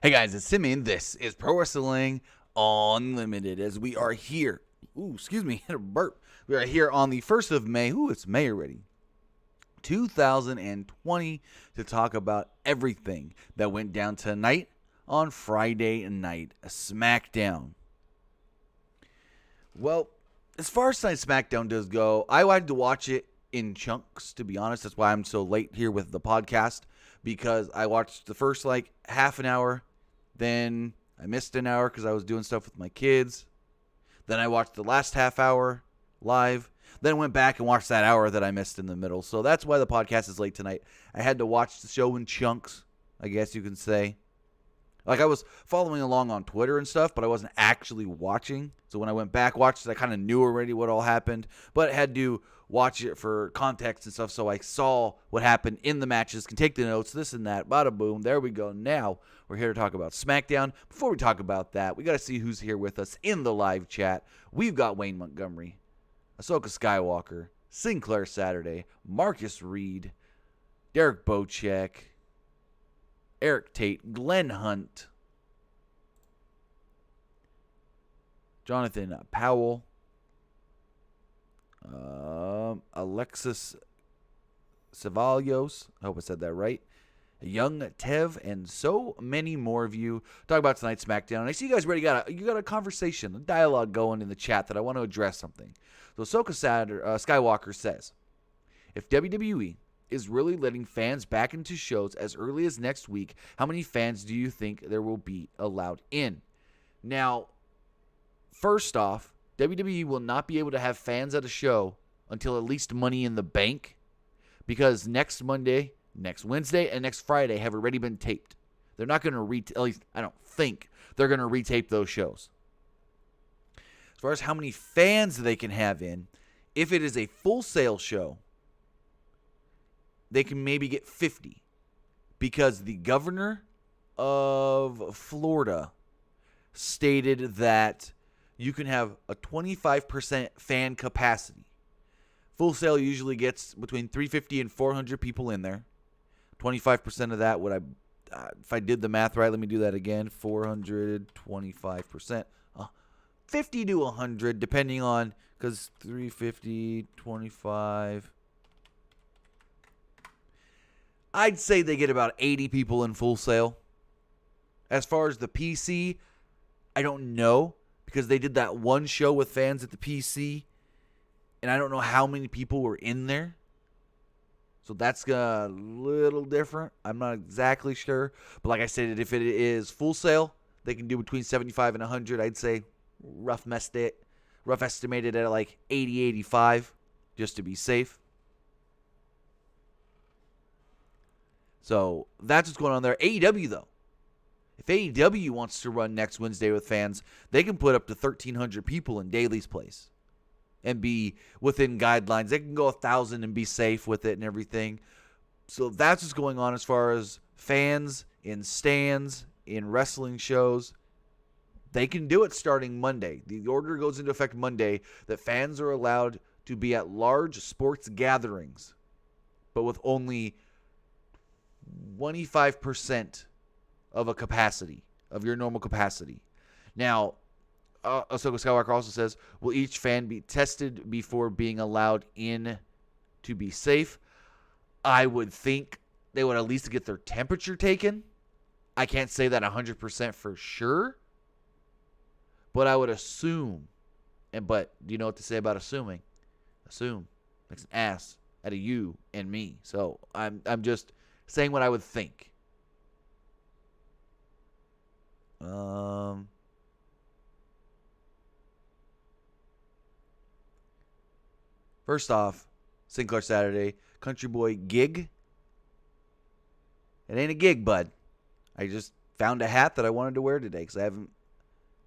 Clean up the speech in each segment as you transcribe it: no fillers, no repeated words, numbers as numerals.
Hey guys, it's Timmy, and this is Pro Wrestling Unlimited. As we are here, excuse me, hit a burp. We are here on the 1st of May. It's May already. 2020 to talk about everything that went down tonight on Friday night Smackdown. Well, as far as tonight's Smackdown does go, I wanted to watch it in chunks, to be honest. That's why I'm so late here with the podcast, because I watched the first half an hour. Then I missed an hour because I was doing stuff with my kids. Then I watched the last half hour live. Then went back and watched that hour that I missed in the middle. So that's why the podcast is late tonight. I had to watch the show in chunks, I guess you can say. I was following along on Twitter and stuff, but I wasn't actually watching. So when I went back, watched it, I kind of knew already what all happened. But I had to watch it for context and stuff, so I saw what happened in the matches, can take the notes, this and that, bada boom, there we go. Now we're here to talk about SmackDown. Before we talk about that, we got to see who's here with us in the live chat. We've got Wayne Montgomery, Ahsoka Skywalker, Sinclair Saturday, Marcus Reed, Derek Bocek, Eric Tate, Glenn Hunt, Jonathan Powell, Alexis Cevallos, I hope I said that right, Young Tev, and so many more of you. Talk about tonight's SmackDown. And I see you guys already got a conversation, a dialogue going in the chat that I want to address something. So Ahsoka Skywalker says, if WWE is really letting fans back into shows as early as next week, how many fans do you think there will be allowed in? Now, first off, WWE will not be able to have fans at a show until at least Money in the Bank, because next Monday, next Wednesday, and next Friday have already been taped. They're not going to at least I don't think they're going to retape those shows. As far as how many fans they can have in, if it is a Full Sail show, they can maybe get 50, because the governor of Florida stated that you can have a 25% fan capacity. Full Sail usually gets between 350 and 400 people in there. 25% of that, if I did the math right, let me do that again. 400, 25%. 50 to 100, depending on, because 350, 25. I'd say they get about 80 people in Full Sail. As far as the PC, I don't know, because they did that one show with fans at the PC, and I don't know how many people were in there. So that's a little different. I'm not exactly sure. But like I said, if it is Full Sail, they can do between 75 and 100. I'd say Ruff estimated at 80, 85, just to be safe. So that's what's going on there. AEW, though. If AEW wants to run next Wednesday with fans, they can put up to 1,300 people in Daly's place and be within guidelines. They can go 1,000 and be safe with it and everything. So that's what's going on as far as fans in stands, in wrestling shows. They can do it starting Monday. The order goes into effect Monday that fans are allowed to be at large sports gatherings, but with only 25% of a capacity, of your normal capacity. Now, Ahsoka Skywalker also says, will each fan be tested before being allowed in to be safe? I would think they would at least get their temperature taken. I can't say that 100% for sure, but I would assume. But do you know what to say about assuming? Assume makes an ass out of you and me. So I'm just saying what I would think. First off, Sinclair Saturday, Country Boy gig. It ain't a gig, bud. I just found a hat that I wanted to wear today because I haven't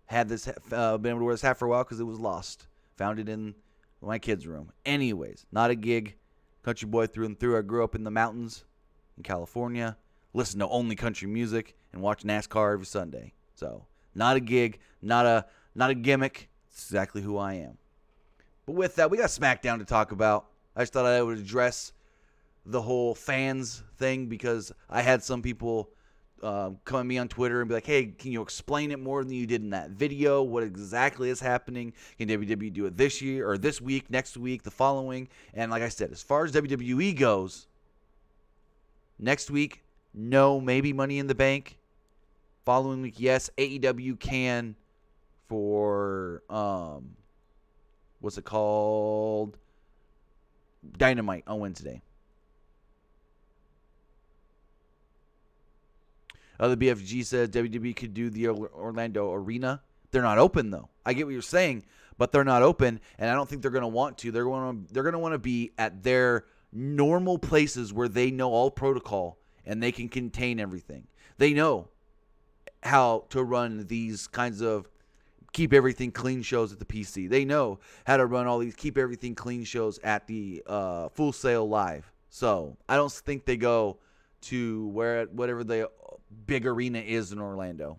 had this been able to wear this hat for a while because it was lost. Found it in my kids' room. Anyways, not a gig. Country Boy through and through. I grew up in the mountains in California. Listen to only country music and watch NASCAR every Sunday. So, not a gig, not a gimmick. It's exactly who I am. But with that, we got SmackDown to talk about. I just thought I would address the whole fans thing because I had some people come at me on Twitter and be like, hey, can you explain it more than you did in that video? What exactly is happening? Can WWE do it this year or this week, next week, the following? And like I said, as far as WWE goes, next week, no, maybe Money in the Bank. Following week, yes, AEW can for, what's it called? Dynamite on Wednesday. The BFG says WWE could do the Orlando Arena. They're not open, though. I get what you're saying, but they're not open, and I don't think they're going to want to. They're going to want to be at their normal places where they know all protocol and they can contain everything. They know how to run these kinds of keep everything clean shows at the PC. They know how to run all these keep everything clean shows at the Full Sail Live. So I don't think they go to whatever the big arena is in Orlando.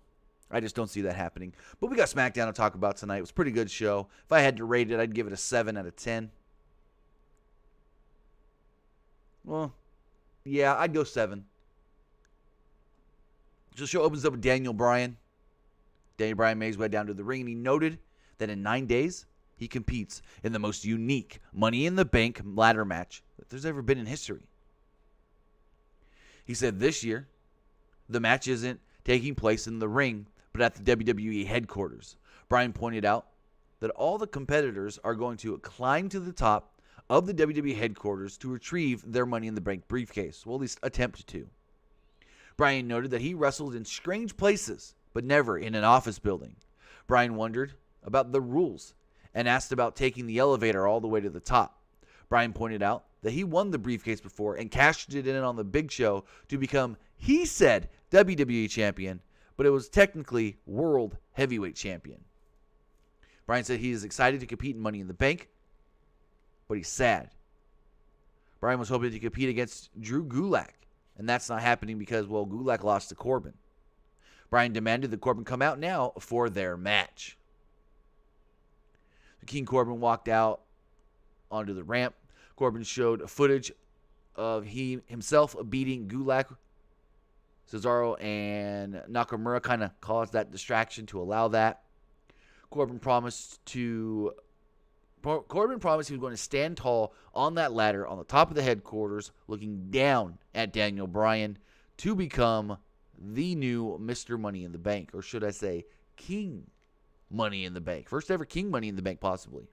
I just don't see that happening. But we got SmackDown to talk about tonight. It was a pretty good show. If I had to rate it, I'd give it a 7 out of 10. Well, yeah, I'd go 7. So the show opens up with Daniel Bryan. Daniel Bryan makes his way down to the ring, and he noted that in 9 days, he competes in the most unique Money in the Bank ladder match that there's ever been in history. He said this year, the match isn't taking place in the ring, but at the WWE headquarters. Bryan pointed out that all the competitors are going to climb to the top of the WWE headquarters to retrieve their Money in the Bank briefcase. Well, at least attempt to. Bryan noted that he wrestled in strange places, but never in an office building. Bryan wondered about the rules and asked about taking the elevator all the way to the top. Bryan pointed out that he won the briefcase before and cashed it in on the Big Show to become, he said, WWE Champion, but it was technically World Heavyweight Champion. Bryan said he is excited to compete in Money in the Bank, but he's sad. Bryan was hoping to compete against Drew Gulak, and that's not happening because, well, Gulak lost to Corbin. Bryan demanded that Corbin come out now for their match. King Corbin walked out onto the ramp. Corbin showed footage of himself beating Gulak. Cesaro and Nakamura kind of caused that distraction to allow that. Corbin promised he was going to stand tall on that ladder on the top of the headquarters, looking down at Daniel Bryan to become the new Mr. Money in the Bank, or should I say King Money in the Bank. First ever King Money in the Bank, possibly.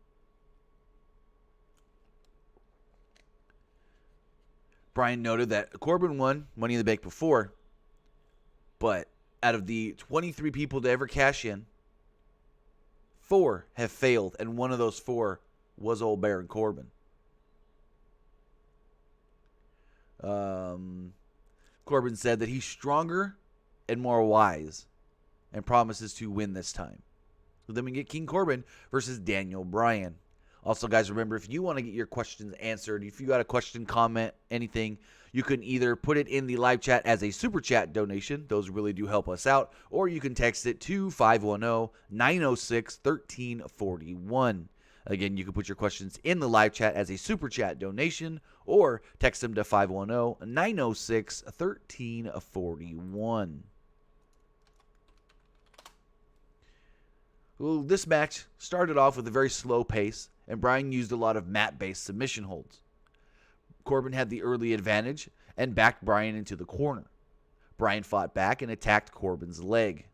Bryan noted that Corbin won Money in the Bank before, but out of the 23 people to ever cash in, 4 have failed, and one of those 4 was old Baron Corbin. Corbin said that he's stronger and more wise and promises to win this time. So then we get King Corbin versus Daniel Bryan. Also, guys, remember, if you want to get your questions answered, if you got a question, comment, anything, you can either put it in the live chat as a super chat donation. Those really do help us out. Or you can text it to 510-906-1341. Again, you can put your questions in the live chat as a super chat donation or text them to 510-906-1341. Well, this match started off with a very slow pace, and Bryan used a lot of mat-based submission holds. Corbin had the early advantage and backed Bryan into the corner. Bryan fought back and attacked Corbin's leg.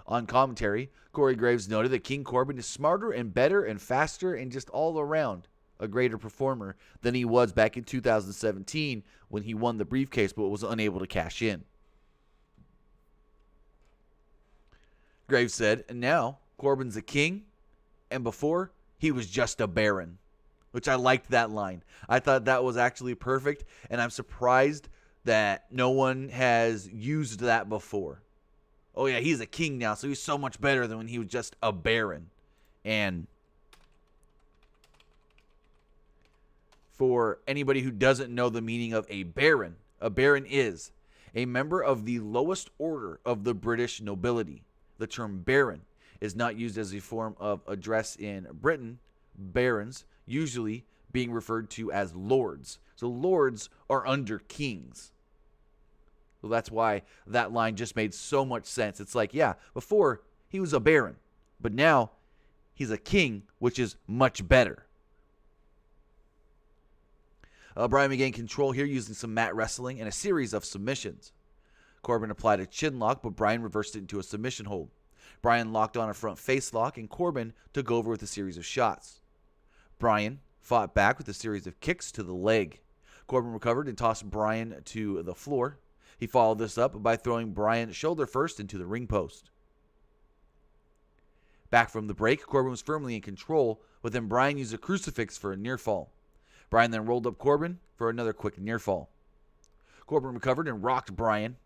On commentary, Corey Graves noted that King Corbin is smarter and better and faster and just all around a greater performer than he was back in 2017 when he won the briefcase but was unable to cash in. Graves said, and now Corbin's a king, and before, he was just a baron. Which I liked that line. I thought that was actually perfect, and I'm surprised that no one has used that before. Oh yeah, he's a king now, so he's so much better than when he was just a baron. And for anybody who doesn't know the meaning of a baron is a member of the lowest order of the British nobility. The term baron is not used as a form of address in Britain. Barons usually being referred to as lords. So lords are under kings. So that's why that line just made so much sense. It's like, yeah, before he was a baron, but now he's a king, which is much better. Bryan regained control here using some mat wrestling and a series of submissions. Corbin applied a chin lock, but Bryan reversed it into a submission hold. Bryan locked on a front face lock, and Corbin took over with a series of shots. Bryan fought back with a series of kicks to the leg. Corbin recovered and tossed Bryan to the floor. He followed this up by throwing Bryan shoulder first into the ring post. Back from the break, Corbin was firmly in control, but then Bryan used a crucifix for a near fall. Bryan then rolled up Corbin for another quick near fall. Corbin recovered and rocked Bryan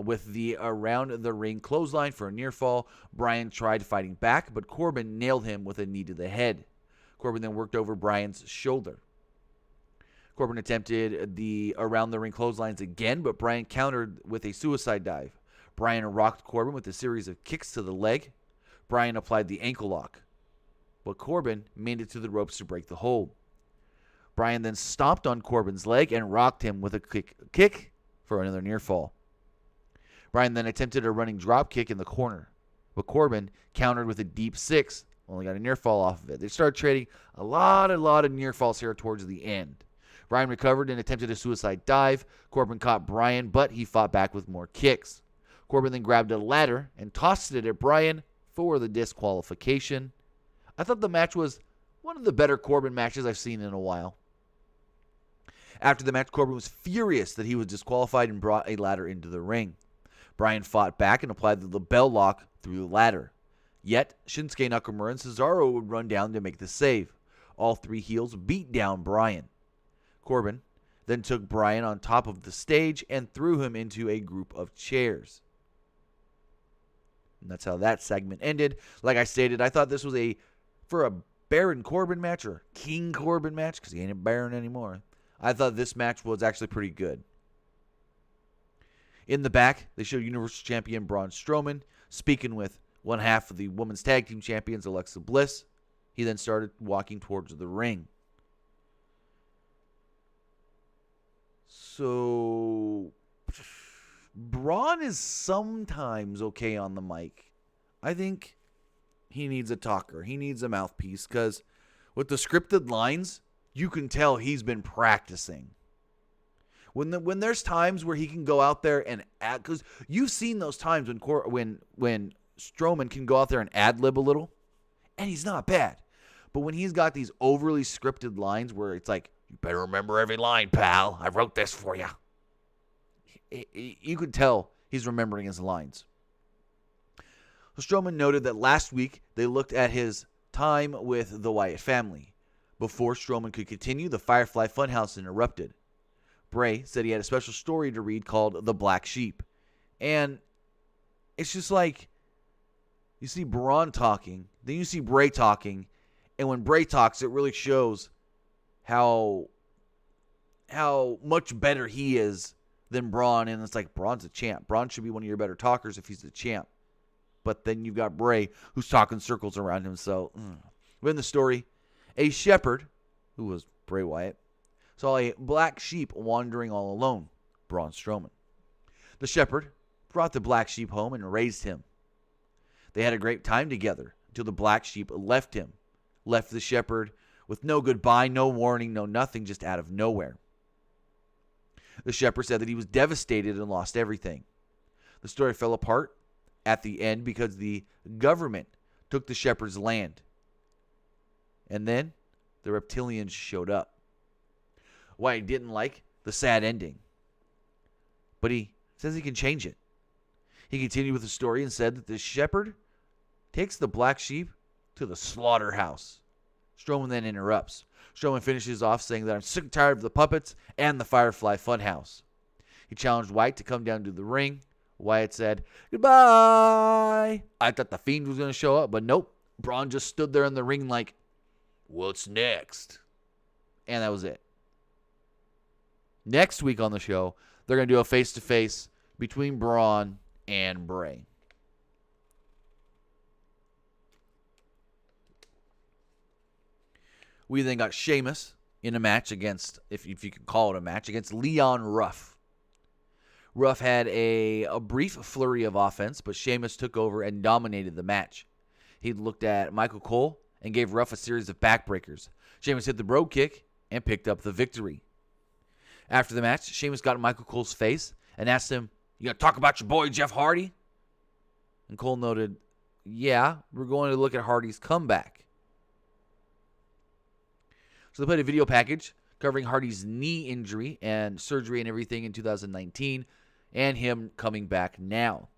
with the around the ring clothesline for a near fall. Bryan tried fighting back, but Corbin nailed him with a knee to the head. Corbin then worked over Bryan's shoulder. Corbin attempted the around the ring clotheslines again, but Bryan countered with a suicide dive. Bryan rocked Corbin with a series of kicks to the leg. Bryan applied the ankle lock, but Corbin made it to the ropes to break the hold. Bryan then stomped on Corbin's leg and rocked him with a kick for another near fall. Bryan then attempted a running drop kick in the corner, but Corbin countered with a deep six, only got a near fall off of it. They started trading a lot of near falls here towards the end. Bryan recovered and attempted a suicide dive. Corbin caught Bryan, but he fought back with more kicks. Corbin then grabbed a ladder and tossed it at Bryan for the disqualification. I thought the match was one of the better Corbin matches I've seen in a while. After the match, Corbin was furious that he was disqualified and brought a ladder into the ring. Bryan fought back and applied the LeBell lock through the ladder. Yet, Shinsuke Nakamura and Cesaro would run down to make the save. All three heels beat down Bryan. Corbin then took Bryan on top of the stage and threw him into a group of chairs. And that's how that segment ended. Like I stated, I thought this was for a Baron Corbin match or King Corbin match, because he ain't a Baron anymore. I thought this match was actually pretty good. In the back, they showed Universal Champion Braun Strowman speaking with one half of the Women's Tag Team Champions, Alexa Bliss. He then started walking towards the ring. So, Braun is sometimes okay on the mic. I think he needs a talker. He needs a mouthpiece, because with the scripted lines, you can tell he's been practicing. When there's times where he can go out there and add, because you've seen those times when Strowman can go out there and ad-lib a little, and he's not bad. But when he's got these overly scripted lines where it's like, you better remember every line, pal. I wrote this for you. You could tell he's remembering his lines. So Strowman noted that last week they looked at his time with the Wyatt family. Before Strowman could continue, the Firefly Funhouse interrupted. Bray said he had a special story to read called The Black Sheep. And it's just like, you see Braun talking, then you see Bray talking, and when Bray talks, it really shows how much better he is than Braun. And it's like, Braun's a champ. Braun should be one of your better talkers if he's the champ. But then you've got Bray, who's talking circles around him. So, in the story, a shepherd, who was Bray Wyatt, saw a black sheep wandering all alone, Braun Strowman. The shepherd brought the black sheep home and raised him. They had a great time together until the black sheep left the shepherd with no goodbye, no warning, no nothing, just out of nowhere. The shepherd said that he was devastated and lost everything. The story fell apart at the end because the government took the shepherd's land. And then the reptilians showed up. Wyatt didn't like the sad ending, but he says he can change it. He continued with the story and said that the shepherd takes the black sheep to the slaughterhouse. Strowman then interrupts. Strowman finishes off saying that I'm sick and tired of the puppets and the Firefly Funhouse. He challenged Wyatt to come down to the ring. Wyatt said, "Goodbye." I thought the Fiend was going to show up, but nope. Braun just stood there in the ring like, what's next? And that was it. Next week on the show, they're going to do a face-to-face between Braun and Bray. We then got Sheamus in a match against, if you can call it a match, against Leon Ruff. Ruff had a brief flurry of offense, but Sheamus took over and dominated the match. He looked at Michael Cole and gave Ruff a series of backbreakers. Sheamus hit the brogue kick and picked up the victory. After the match, Sheamus got in Michael Cole's face and asked him, "You gonna talk about your boy Jeff Hardy?" And Cole noted, "Yeah, we're going to look at Hardy's comeback." So they played a video package covering Hardy's knee injury and surgery and everything in 2019 and him coming back now.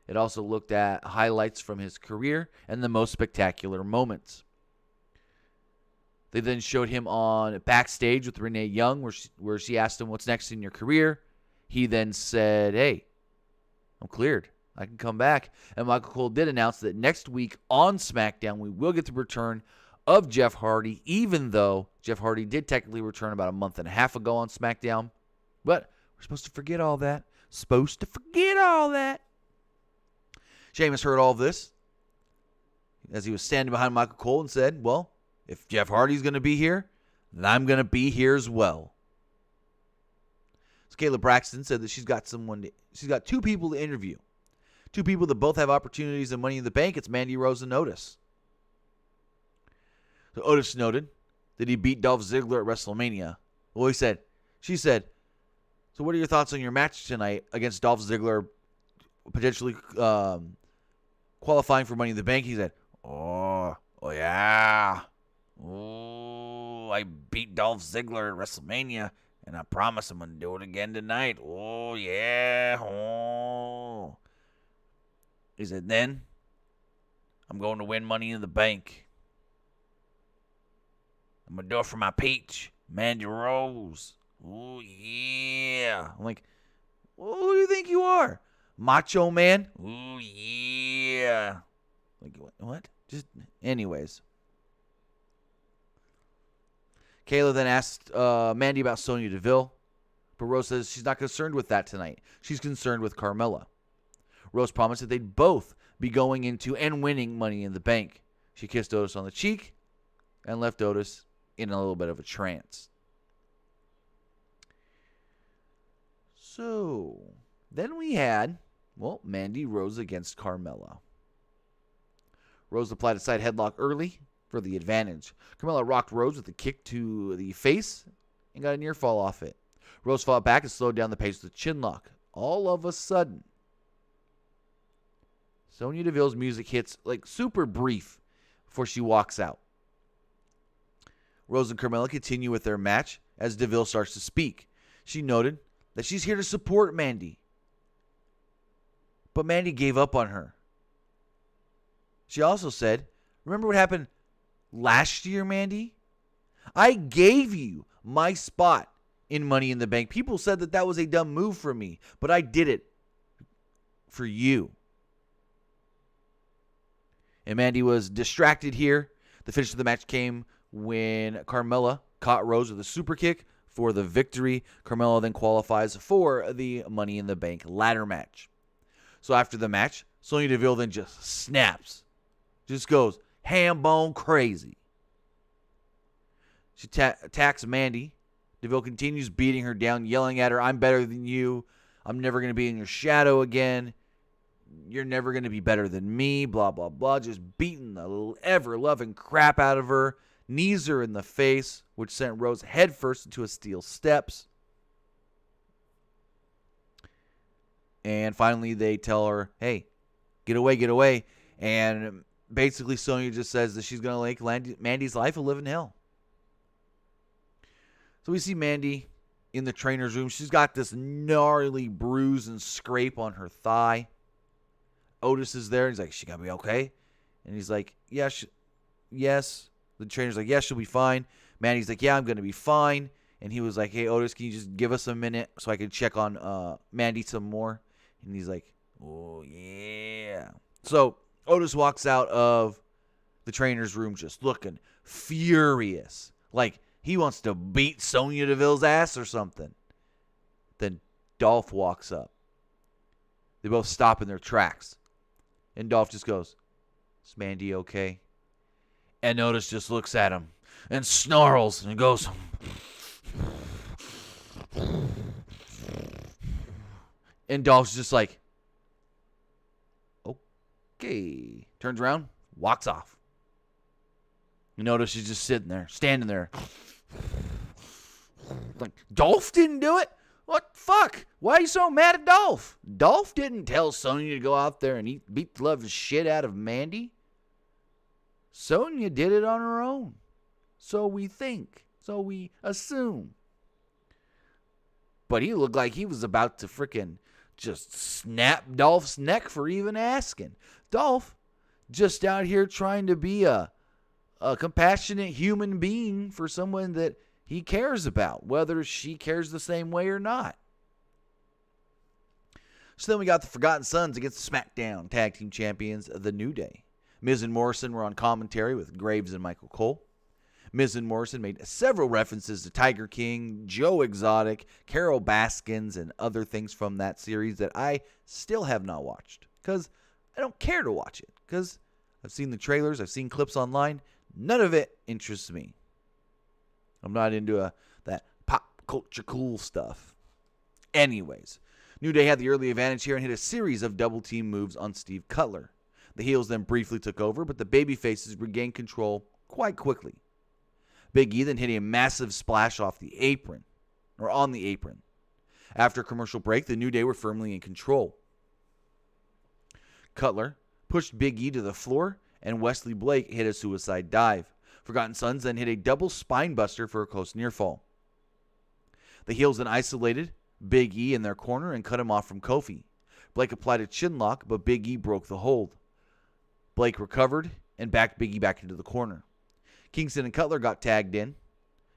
It also looked at highlights from his career and the most spectacular moments. They then showed him on backstage with Renee Young where she asked him, "What's next in your career?" He then said, "Hey, I'm cleared. I can come back." And Michael Cole did announce that next week on SmackDown, we will get the return of Jeff Hardy, even though Jeff Hardy did technically return about a month and a half ago on SmackDown. But we're supposed to forget all that. Sheamus heard all of this as he was standing behind Michael Cole and said, "Well, if Jeff Hardy's going to be here, then I'm going to be here as well." So Kayla Braxton said that she's got two people to interview. Two people that both have opportunities in Money in the Bank. It's Mandy Rose and Otis. So Otis noted that he beat Dolph Ziggler at WrestleMania. Well, she said, "So what are your thoughts on your match tonight against Dolph Ziggler, potentially qualifying for Money in the Bank?" He said, Oh yeah. Oh, I beat Dolph Ziggler at WrestleMania, and I promise I'm going to do it again tonight. Oh, yeah. Oh. He said, then I'm going to win Money in the Bank. I'm going to do it for my peach, Mandy Rose. Oh, yeah. I'm like, well, who do you think you are? Macho Man? Oh, yeah. Like, what? Just, anyways. Kayla then asked Mandy about Sonya Deville, but Rose says she's not concerned with that tonight. She's concerned with Carmella. Rose promised that they'd both be going into and winning Money in the Bank. She kissed Otis on the cheek and left Otis in a little bit of a trance. So, then we had, Mandy Rose against Carmella. Rose applied a side headlock early for the advantage. Carmella rocked Rose with a kick to the face and got a near fall off it. Rose fought back and slowed down the pace with a chin lock. All of a sudden, Sonya Deville's music hits like super brief before she walks out. Rose and Carmella continue with their match as Deville starts to speak. She noted that she's here to support Mandy, but Mandy gave up on her. She also said, remember what happened last year, Mandy? I gave you my spot in Money in the Bank. People said that was a dumb move for me, but I did it for you. And Mandy was distracted here. The finish of the match came when Carmella caught Rose with a super kick for the victory. Carmella then qualifies for the Money in the Bank ladder match. So after the match, Sonya Deville then just snaps. Just goes ham bone crazy. She attacks Mandy. Deville continues beating her down, yelling at her, "I'm better than you. I'm never going to be in your shadow again. You're never going to be better than me," blah, blah, blah. Just beating the ever-loving crap out of her. Knees her in the face, which sent Rose headfirst into a steel steps. And finally, they tell her, hey, get away. And basically, Sonya just says that she's going to make Mandy's life a living hell. So we see Mandy in the trainer's room. She's got this gnarly bruise and scrape on her thigh. Otis is there. He's like, she going to be okay? And he's like, yeah, yes. The trainer's like, yeah, she'll be fine. Mandy's like, yeah, I'm going to be fine. And he was like, hey, Otis, can you just give us a minute so I can check on Mandy some more? And he's like, oh, yeah. So Otis walks out of the trainer's room just looking furious. Like he wants to beat Sonya Deville's ass or something. Then Dolph walks up. They both stop in their tracks. And Dolph just goes, is Mandy okay? And Otis just looks at him and snarls and goes, And Dolph's just like, okay. Turns around, walks off. You notice she's just sitting there, standing there. Like, Dolph didn't do it? What the fuck? Why are you so mad at Dolph? Dolph didn't tell Sonya to go out there and beat the love shit out of Mandy. Sonya did it on her own. So we think. So we assume. But he looked like he was about to frickin' just snap Dolph's neck for even asking. Dolph just out here trying to be a compassionate human being for someone that he cares about, whether she cares the same way or not. So then we got the Forgotten Sons against the SmackDown Tag Team Champions, The New Day. Miz and Morrison were on commentary with Graves and Michael Cole. Miz and Morrison made several references to Tiger King, Joe Exotic, Carol Baskins, and other things from that series that I still have not watched because I don't care to watch it because I've seen the trailers, I've seen clips online. None of it interests me. I'm not into that pop culture cool stuff. Anyways, New Day had the early advantage here and hit a series of double team moves on Steve Cutler. The heels then briefly took over, but the babyfaces regained control quite quickly. Big E then hit a massive splash off the apron, or on the apron. After a commercial break, the New Day were firmly in control. Cutler pushed Big E to the floor, and Wesley Blake hit a suicide dive. Forgotten Sons then hit a double spine buster for a close near fall. The heels then isolated Big E in their corner and cut him off from Kofi. Blake applied a chin lock, but Big E broke the hold. Blake recovered and backed Big E back into the corner. Kingston and Cutler got tagged in.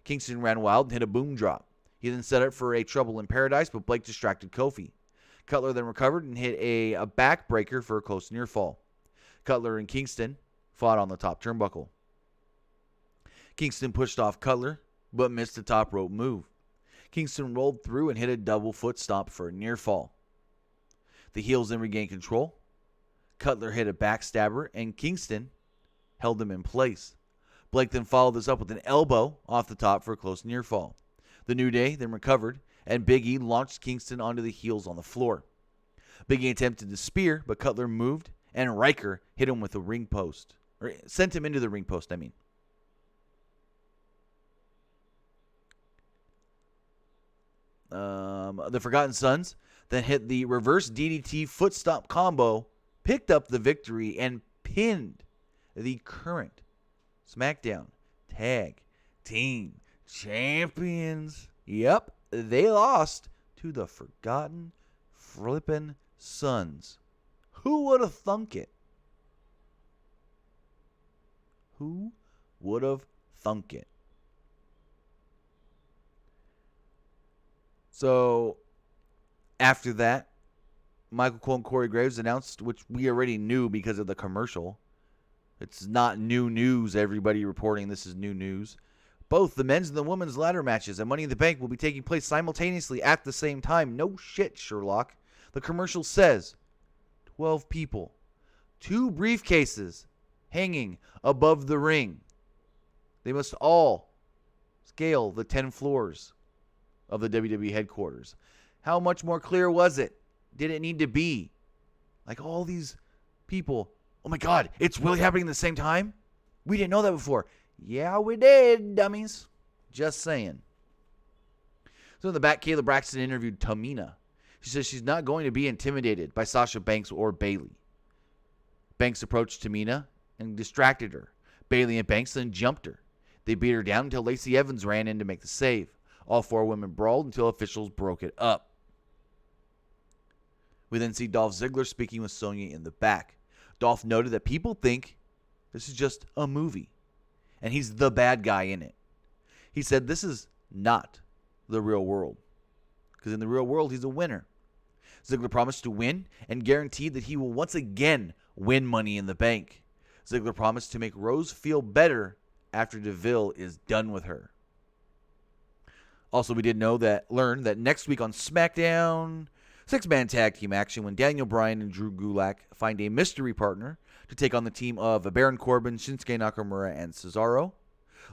Kingston ran wild and hit a boom drop. He then set up for a Trouble in Paradise, but Blake distracted Kofi. Cutler then recovered and hit a backbreaker for a close near fall. Cutler and Kingston fought on the top turnbuckle. Kingston pushed off Cutler, but missed a top rope move. Kingston rolled through and hit a double foot stomp for a near fall. The heels then regained control. Cutler hit a backstabber, and Kingston held him in place. Blake then followed this up with an elbow off the top for a close near fall. The New Day then recovered, and Big E launched Kingston onto the heels on the floor. Big E attempted to spear, but Cutler moved, and Riker hit him with a ring post. Or sent him into the ring post, I mean. The Forgotten Sons then hit the reverse DDT foot stomp combo, picked up the victory, and pinned the current SmackDown Tag Team Champions. Yep, they lost to the Forgotten Flippin' Sons. Who would have thunk it? Who would have thunk it? So, after that, Michael Cole and Corey Graves announced, which we already knew because of the commercial. It's not new news, everybody reporting this is new news. Both the men's and the women's ladder matches at Money in the Bank will be taking place simultaneously at the same time. No shit, Sherlock. The commercial says 12 people, 2 briefcases hanging above the ring. They must all scale the 10 floors of the WWE headquarters. How much more clear was it? Did it need to be? Like all these people, oh my God, it's really happening at the same time? We didn't know that before. Yeah, we did, dummies. Just saying. So in the back, Kayla Braxton interviewed Tamina. She says she's not going to be intimidated by Sasha Banks or Bayley. Banks approached Tamina and distracted her. Bayley and Banks then jumped her. They beat her down until Lacey Evans ran in to make the save. All 4 women brawled until officials broke it up. We then see Dolph Ziggler speaking with Sonya in the back. Dolph noted that people think this is just a movie, and he's the bad guy in it. He said this is not the real world, because in the real world, he's a winner. Ziggler promised to win and guaranteed that he will once again win Money in the Bank. Ziggler promised to make Rose feel better after DeVille is done with her. Also, we did learn that next week on SmackDown, 6-man tag team action when Daniel Bryan and Drew Gulak find a mystery partner to take on the team of Baron Corbin, Shinsuke Nakamura, and Cesaro.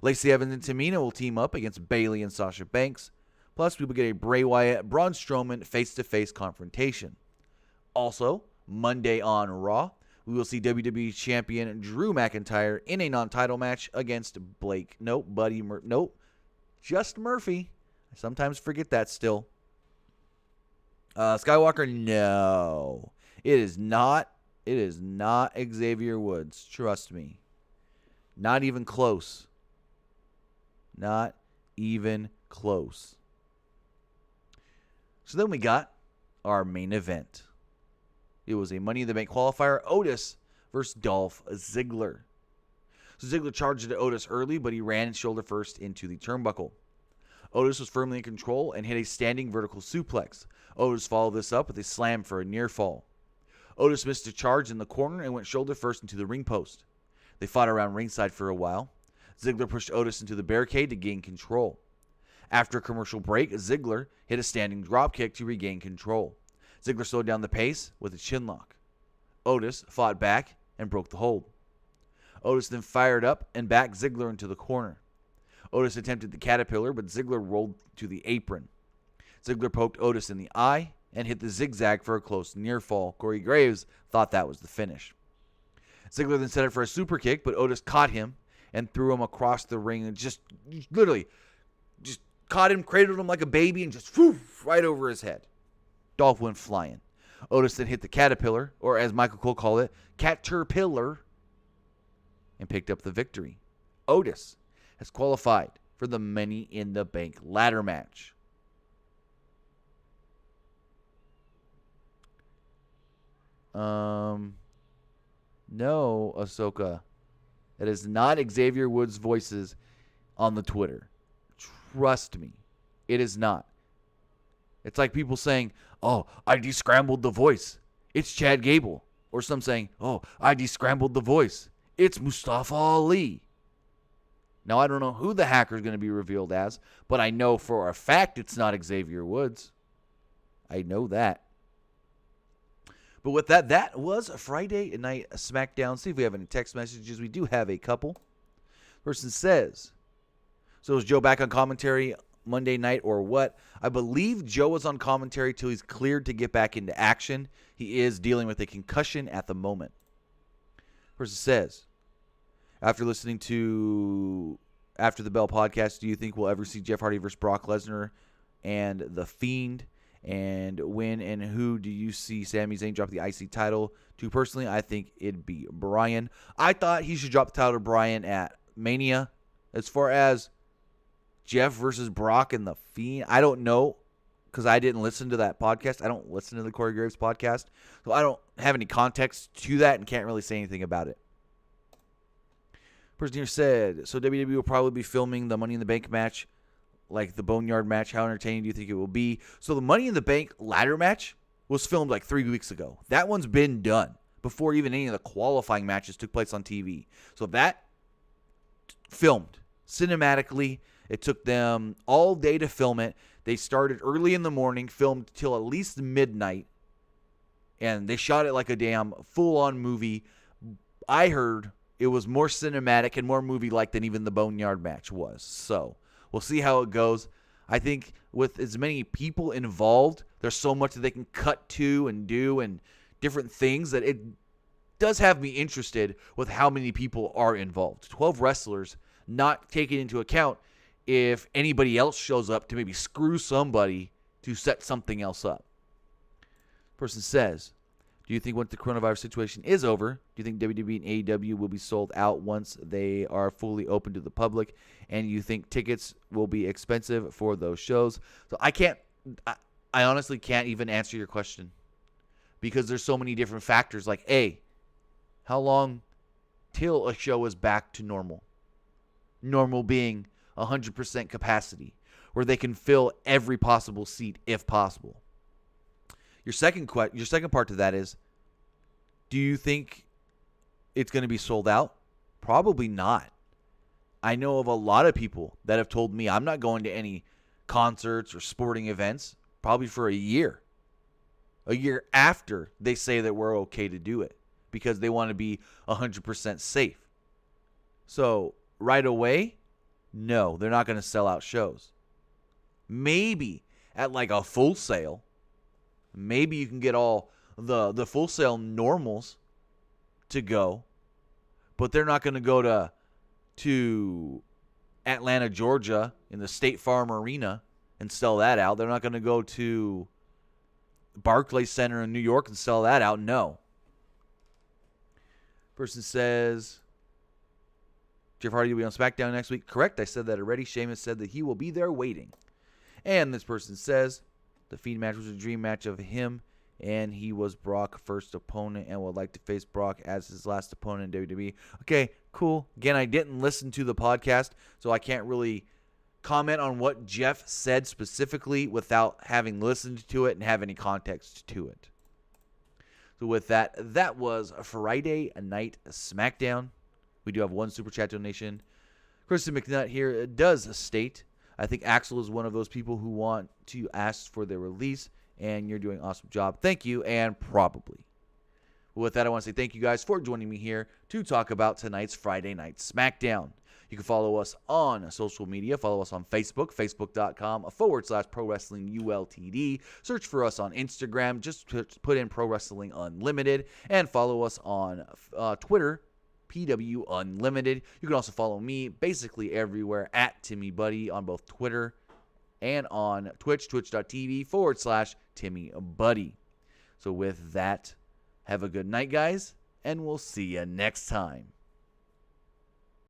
Lacey Evans and Tamina will team up against Bayley and Sasha Banks. Plus, we will get a Bray Wyatt, Braun Strowman face-to-face confrontation. Also, Monday on Raw, we will see WWE Champion Drew McIntyre in a non-title match against just Murphy. I sometimes forget that still. Skywalker, no. It is not Xavier Woods. Trust me. Not even close. Not even close. So then we got our main event. It was a Money in the Bank qualifier, Otis versus Dolph Ziggler. So Ziggler charged at Otis early, but he ran shoulder first into the turnbuckle. Otis was firmly in control and hit a standing vertical suplex. Otis followed this up with a slam for a near fall. Otis missed a charge in the corner and went shoulder first into the ring post. They fought around ringside for a while. Ziggler pushed Otis into the barricade to gain control. After a commercial break, Ziggler hit a standing dropkick to regain control. Ziggler slowed down the pace with a chinlock. Otis fought back and broke the hold. Otis then fired up and backed Ziggler into the corner. Otis attempted the caterpillar, but Ziggler rolled to the apron. Ziggler poked Otis in the eye and hit the zigzag for a close near fall. Corey Graves thought that was the finish. Ziggler then set it for a super kick, but Otis caught him and threw him across the ring and just caught him, cradled him like a baby, and just right over his head. Dolph went flying. Otis then hit the caterpillar, or as Michael Cole called it, caterpillar, and picked up the victory. Otis has qualified for the Money in the Bank ladder match. No, Ahsoka. That is not Xavier Woods' voices on the Twitter. Trust me. It is not. It's like people saying, oh, I descrambled the voice. It's Chad Gable. Or some saying, oh, I descrambled the voice. It's Mustafa Ali. Now, I don't know who the hacker is going to be revealed as, but I know for a fact it's not Xavier Woods. I know that. But with that, that was a Friday Night Smackdown. See if we have any text messages. We do have a couple. Person says, so is Joe back on commentary Monday night or what? I believe Joe is on commentary till he's cleared to get back into action. He is dealing with a concussion at the moment. Person says, after listening to After the Bell podcast, do you think we'll ever see Jeff Hardy versus Brock Lesnar and The Fiend? And when and who do you see Sami Zayn drop the IC title to? Personally, I think it'd be Bryan. I thought he should drop the title to Bryan at Mania. As far as Jeff versus Brock and The Fiend, I don't know because I didn't listen to that podcast. I don't listen to the Corey Graves podcast. So I don't have any context to that and can't really say anything about it. Person here said, so WWE will probably be filming the Money in the Bank match like the Boneyard match. How entertaining do you think it will be? So the Money in the Bank ladder match was filmed like 3 weeks ago. That one's been done before even any of the qualifying matches took place on TV. So that filmed cinematically. It took them all day to film it. They started early in the morning, filmed till at least midnight, and they shot it like a damn full-on movie. I heard it was more cinematic and more movie-like than even the Boneyard match was. So we'll see how it goes. I think with as many people involved, there's so much that they can cut to and do and different things that it does have me interested with how many people are involved. 12 wrestlers, not taking into account if anybody else shows up to maybe screw somebody to set something else up. Person says, do you think once the coronavirus situation is over, do you think WWE and AEW will be sold out once they are fully open to the public? And you think tickets will be expensive for those shows? So I honestly can't even answer your question because there's so many different factors. Like, A, how long till a show is back to normal? Normal being 100% capacity, where they can fill every possible seat if possible. Your second part to that is, do you think it's going to be sold out? Probably not. I know of a lot of people that have told me I'm not going to any concerts or sporting events probably for a year. A year after they say that we're okay to do it because they want to be 100% safe. So right away, no, they're not going to sell out shows. Maybe at like a Full Sail. Maybe you can get all the Full Sail normals to go. But they're not going to go to Atlanta, Georgia in the State Farm Arena and sell that out. They're not going to go to Barclays Center in New York and sell that out. No. Person says, Jeff Hardy will be on SmackDown next week. Correct. I said that already. Sheamus said that he will be there waiting. And this person says, the Fiend match was a dream match of him, and he was Brock's first opponent and would like to face Brock as his last opponent in WWE. Okay, cool. Again, I didn't listen to the podcast, so I can't really comment on what Jeff said specifically without having listened to it and have any context to it. So with that, that was a Friday Night SmackDown. We do have one Super Chat donation. Kristen McNutt here does state, I think Axel is one of those people who want to ask for their release, and you're doing an awesome job. Thank you, and probably. With that, I want to say thank you guys for joining me here to talk about tonight's Friday Night SmackDown. You can follow us on social media. Follow us on Facebook, facebook.com/Pro Wrestling ULTD. Search for us on Instagram. Just put in Pro Wrestling Unlimited. And follow us on Twitter, PW Unlimited. You can also follow me basically everywhere at Timmy Buddy on both Twitter and on Twitch, twitch.tv/Timmy Buddy. So with that, have a good night, guys, and we'll see you next time.